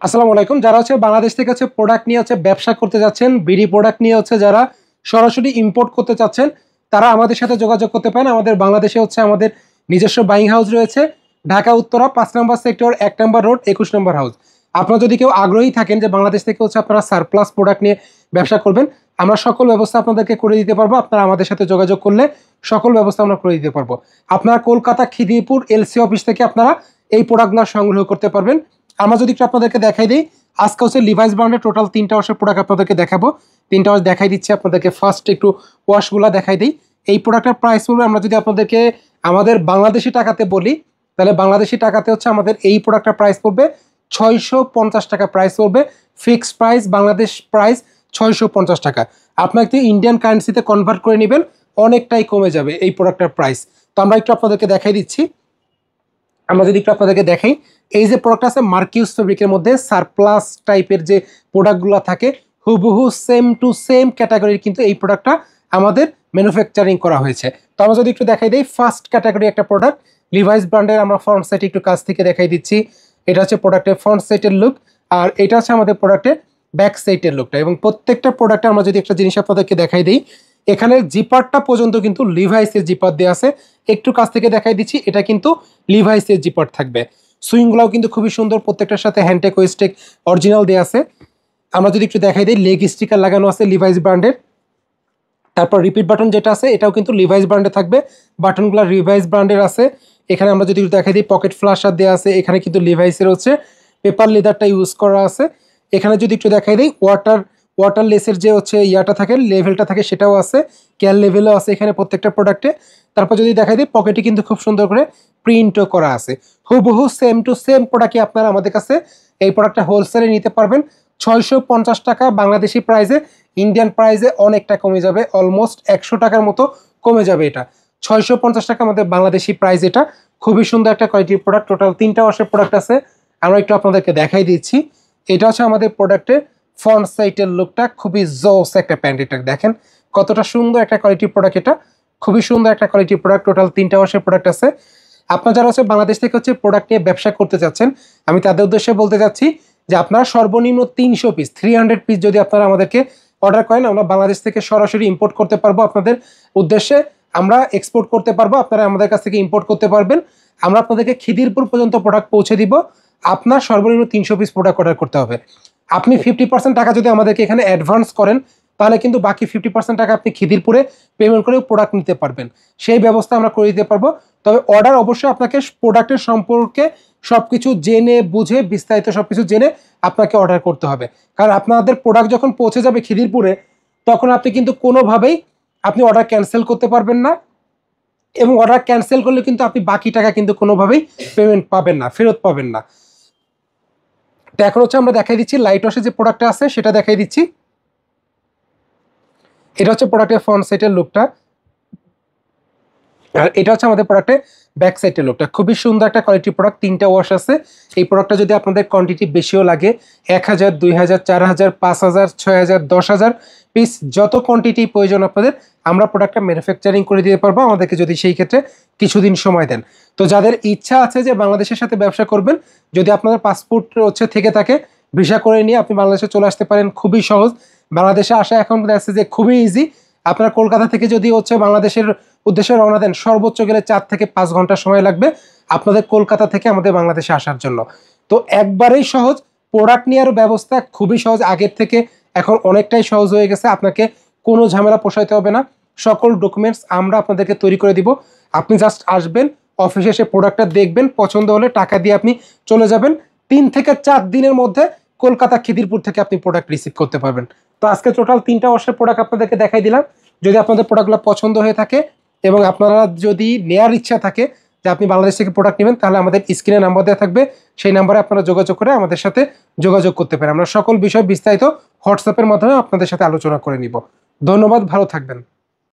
আসসালামু আলাইকুম। যারা হচ্ছে বাংলাদেশ থেকে হচ্ছে প্রোডাক্ট নিয়ে হচ্ছে ব্যবসা করতে যাচ্ছেন, বিডি প্রোডাক্ট নিয়ে হচ্ছে যারা সরাসরি ইম্পোর্ট করতে চাচ্ছেন, তারা আমাদের সাথে যোগাযোগ করতে পারেন। আমাদের বাংলাদেশে হচ্ছে আমাদের নিজস্ব বাইং হাউস রয়েছে, ঢাকা উত্তরা 5 নম্বর সেক্টর, 1 নম্বর রোড, 21 নম্বর হাউস। আপনারা যদি কেউ আগ্রহী থাকেন যে বাংলাদেশ থেকে হচ্ছে আপনারা সারপ্লাস প্রোডাক্ট নিয়ে ব্যবসা করবেন, আমরা সকল ব্যবস্থা আপনাদেরকে করে দিতে পারবো। আপনারা আমাদের সাথে যোগাযোগ করলে সকল ব্যবস্থা আমরা করে দিতে পারবো। আপনারা কলকাতা খিদিরপুর এলসি অফিস থেকে আপনারা এই প্রোডাক্টগুলো সংগ্রহ করতে পারবেন। আমরা যদি একটু আপনাদেরকে দেখাই দিই, আজকে হচ্ছে লিভাইস ব্র্যান্ডের টোটাল 3টা ওয়াশের প্রোডাক্ট আপনাদেরকে দেখাবো। 3টা ওয়াশ দেখাই দিচ্ছি আপনাদেরকে। ফার্স্ট একটু ওয়াশগুলো দেখাই দিই। এই প্রোডাক্টের প্রাইস পড়বে, আমরা যদি আপনাদেরকে আমাদের বাংলাদেশি টাকাতে বলি, তাহলে বাংলাদেশি টাকাতে হচ্ছে আমাদের এই প্রোডাক্টের প্রাইস পড়বে 650 টাকা প্রাইস পড়বে। ফিক্সড প্রাইস, বাংলাদেশ প্রাইস 650 টাকা। আপনাকে ইন্ডিয়ান কারেন্সিতে কনভার্ট করে নেবেন, অনেকটাই কমে যাবে এই প্রোডাক্টের প্রাইস। তো আমরা একটু আপনাদেরকে দেখাই দিচ্ছি। আমরা যদি একটু আপনাদেরকে দেখাই, এই যে প্রোডাক্ট আছে মার্কিউস ফেব্রিকের মধ্যে সারপ্লাস টাইপের যে প্রোডাক্টগুলো থাকে, হুবহু সেম টু সেম ক্যাটাগরির কিন্তু এই প্রোডাক্টটা আমাদের ম্যানুফ্যাকচারিং করা হয়েছে। তো আমরা যদি একটু দেখাই দিই, ফার্স্ট ক্যাটাগরি একটা প্রোডাক্ট লিভাইস ব্র্যান্ডের। আমরা ফ্রন্ট সাইড একটু কাছ থেকে দেখাই দিচ্ছি। এটা হচ্ছে প্রোডাক্টের ফ্রন্ট সাইডের লুক, আর এটা হচ্ছে আমাদের প্রোডাক্টের ব্যাক সাইডের লুকটা। এবং প্রত্যেকটা প্রোডাক্টে আমরা যদি একটা জিনিস আপনাদেরকে দেখাই দিই, এখানে জিপারটা পর্যন্ত কিন্তু লিভাইসের জিপার দেওয়া আছে। একটু কাছ থেকে দেখাই দিচ্ছি, এটা কিন্তু লিভাইসের জিপার থাকবে। সুইংগুলাও কিন্তু খুবই সুন্দর, প্রত্যেকটার সাথে হ্যান্ডটেক ওয়েস্টেক অরিজিনাল দেওয়া আছে। আমরা যদি একটু দেখাই দিই, লেগ স্টিকার লাগানো আছে লিভাইস ব্র্যান্ডের। তারপর রিপিট বাটন যেটা আছে, এটাও কিন্তু লিভাইস ব্র্যান্ডে থাকবে। বাটনগুলো লিভাইস ব্র্যান্ডের আছে। এখানে আমরা যদি একটু দেখাই দিই, পকেট ফ্লাশার দেওয়া আছে। এখানে কিন্তু লিভাইসের হচ্ছে পেপার লেদারটা ইউজ করা আছে। এখানে যদি একটু দেখাই দিই, ওয়াটারলেসের যে হচ্ছে ইয়াটা থাকে, লেভেলটা থাকে, সেটাও আছে। ক্যাল লেভেলও আছে এখানে প্রত্যেকটা প্রোডাক্টে। তারপর যদি দেখাই দিই, পকেটে কিন্তু খুব সুন্দর করে প্রিন্টও করা আছে। হুবহু সেম টু সেম প্রোডাক্টই আপনারা আমাদের কাছে এই প্রোডাক্টটা হোলসেলে নিতে পারবেন 650 টাকা বাংলাদেশি প্রাইসে। ইন্ডিয়ান প্রাইসে অনেকটা কমে যাবে, অলমোস্ট 100 টাকার মতো কমে যাবে। এটা 650 টাকা আমাদের বাংলাদেশি প্রাইস। এটা খুবই সুন্দর একটা কোয়ালিটির প্রোডাক্ট। টোটাল 3টা ওয়াশের প্রোডাক্ট আছে, আমরা একটু আপনাদেরকে দেখাই দিচ্ছি। এটা হচ্ছে আমাদের প্রোডাক্টের ফ্রন্ট সাইডের লুকটা। খুবই জোস একটা প্যান্ট। এটা দেখেন কতটা সুন্দর একটা কোয়ালিটির প্রোডাক্ট। এটা খুবই সুন্দর একটা কোয়ালিটির প্রোডাক্ট। টোটাল 3টা ওয়াশের প্রোডাক্ট আছে। আপনারা যারা হচ্ছে বাংলাদেশ থেকে হচ্ছে প্রোডাক্ট নিয়ে ব্যবসা করতে চাচ্ছেন, আমি তাদের উদ্দেশ্যে বলতে চাচ্ছি যে আপনারা সর্বনিম্ন 300 পিস, 300 পিস যদি আপনারা আমাদেরকে অর্ডার করেন, আমরা বাংলাদেশ থেকে সরাসরি ইম্পোর্ট করতে পারবো। আপনাদের উদ্দেশ্যে আমরা এক্সপোর্ট করতে পারবো, আপনারা আমাদের কাছ থেকে ইম্পোর্ট করতে পারবেন। আমরা আপনাদেরকে খিদিরপুর পর্যন্ত প্রোডাক্ট পৌঁছে দিব। আপনার সর্বনিম্ন 300 পিস প্রোডাক্ট অর্ডার করতে হবে। আপনি 50% টাকা যদি আমাদেরকে এখানে অ্যাডভান্স করেন, তাহলে কিন্তু বাকি 50% টাকা আপনি খিদিরপুরে পেমেন্ট করে প্রোডাক্ট নিতে পারবেন। সেই ব্যবস্থা আমরা করে দিতে পারবো। তবে অর্ডার অবশ্যই আপনাকে প্রোডাক্টের সম্পর্কে সবকিছু জেনে বুঝে, বিস্তারিত সবকিছু জেনে আপনাকে অর্ডার করতে হবে। কারণ আপনাদের প্রোডাক্ট যখন পৌঁছে যাবে খিদিরপুরে, তখন আপনি কিন্তু কোনোভাবেই আপনি অর্ডার ক্যান্সেল করতে পারবেন না। এবং অর্ডার ক্যান্সেল করলে কিন্তু আপনি বাকি টাকা কিন্তু কোনোভাবেই পেমেন্ট পাবেন না, ফেরত পাবেন না। তো এখন হচ্ছে আমরা দেখাই দিচ্ছি লাইট ওয়াশের যে প্রোডাক্টটা আছে সেটা দেখাই দিচ্ছি। এটা হচ্ছে প্রোডাক্টের ফ্রন্ট সাইডের লুকটা, আর এটা হচ্ছে আমাদের প্রোডাক্টের ব্যাক সাইডের লুকটা। খুবই সুন্দর একটা কোয়ালিটি প্রোডাক্ট। 3টা ওয়াশ আছে। এই প্রোডাক্টটা যদি আপনাদের কোয়ান্টিটি বেশিও লাগে, 1000, 2000, 4000, 5000, 6000, 10000 পিস, যত কোয়ান্টিটি প্রয়োজন আপনাদের, আমরা প্রোডাক্টটা ম্যানুফ্যাকচারিং করে দিতে পারবো, আমাদেরকে যদি সেই ক্ষেত্রে কিছুদিন সময় দেন। তো যাদের ইচ্ছা আছে যে বাংলাদেশের সাথে ব্যবসা করবেন, যদি আপনাদের পাসপোর্ট হচ্ছে থেকে থাকে, ভিসা করে নিয়ে আপনি বাংলাদেশে চলে আসতে পারেন। খুবই সহজ। বাংলাদেশে আসা এখন আছে যে খুবই ইজি। আপনার কলকাতা থেকে যদি হচ্ছে বাংলাদেশের উদ্দেশ্যে রওনা দেন, সর্বোচ্চ গেলে 4 থেকে 5 ঘন্টা সময় লাগবে আপনাদের কলকাতা থেকে আমাদের বাংলাদেশে আসার জন্য। তো একবারেই সহজ। প্রোডাক্ট নেওয়ার ব্যবস্থা খুবই সহজ, আগের থেকে এখন অনেকটাই সহজ হয়ে গেছে। আপনাকে কোনো ঝামেলা পোষাইতে হবে না। সকল ডকুমেন্টস আমরা আপনাদেরকে তৈরি করে দিব। আপনি জাস্ট আসবেন, অফিসে এসে প্রোডাক্টটা দেখবেন, পছন্দ হলে টাকা দিয়ে আপনি চলে যাবেন। 3 থেকে 4 দিনের মধ্যে কলকাতা খিদিরপুর থেকে আপনি প্রোডাক্ট রিসিভ করতে পারবেন। তো আজকে টোটাল 3টা ওয়াশের প্রোডাক্ট আপনাদেরকে দেখাই দিলাম। যদি আপনাদের প্রোডাক্টগুলো পছন্দ হয়ে থাকে এবং আপনারা যদি নেয়ার ইচ্ছা থাকে যে আপনি বাংলাদেশ থেকে প্রোডাক্ট নেবেন, তাহলে আমাদের স্ক্রিনে নাম্বার দেওয়া থাকবে, সেই নাম্বারে আপনারা যোগাযোগ করে আমাদের সাথে যোগাযোগ করতে পারেন। আমরা সকল বিষয় বিস্তারিত হোয়াটসঅ্যাপের মাধ্যমে আপনাদের সাথে আলোচনা করে নিব। ধন্যবাদ, ভালো থাকবেন।